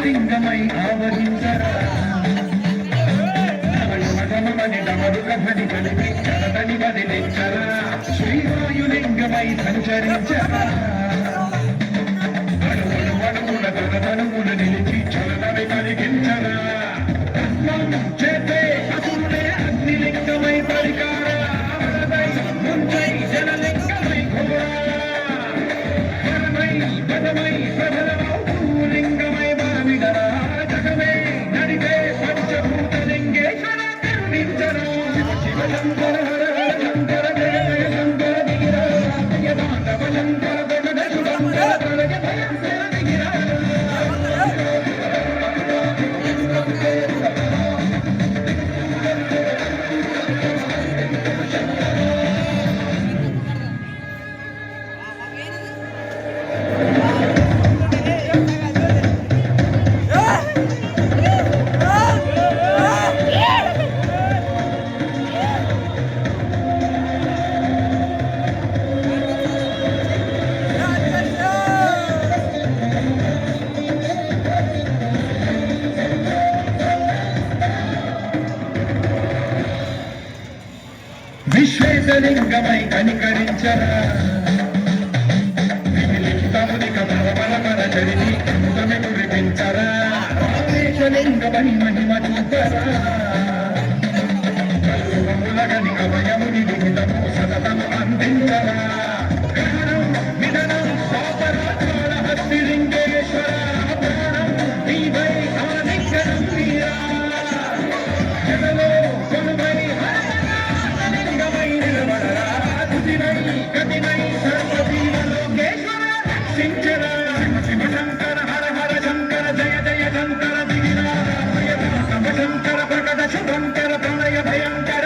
లింగమై ఆవరించరా కలిపి వదిలించరా శ్రీవాయులింగమై సంచరించరా అణువుల గగనమున నిలిచి చలనని కలిగించరా చేతే అసురుడే అగ్నిలింగమై పరికార ముంచై జనలింగమై ఘోరా పదమై లింగమై బావిడరా జగమే నడిపే పంచభూతలింగేశ్వర కరుణించరా శివ శంకర హర హర శంకర జయ జయ శంకర దిగిరా యదాంతవ శంకర జగద శుభంకర ప్రళయ భయంకర దిగిరా విశ్వేశలింగమై కనికరించరా విలిఖితమునిక భవబలమన చరిని అమృతమే కురిపించరా రామేశలింగమై మహిమ చూపరా కల్పములగని అభయముని లిఖితము సతతము అందించరా గ్రహణం నిధనం పాపరాత్రాల హస్తి లింగేశ్వర ప్రాణం నీవై ఆదిక్షణం వీరా జగలో కొనుమై గతిమై సర్వజీవలోకేశ్వర రక్షించరా శివ శంకర హర హర శంకర జయ జయ శంకర దిగిరా శంకర ప్రకట శుభంకర ప్రళయ భయంకర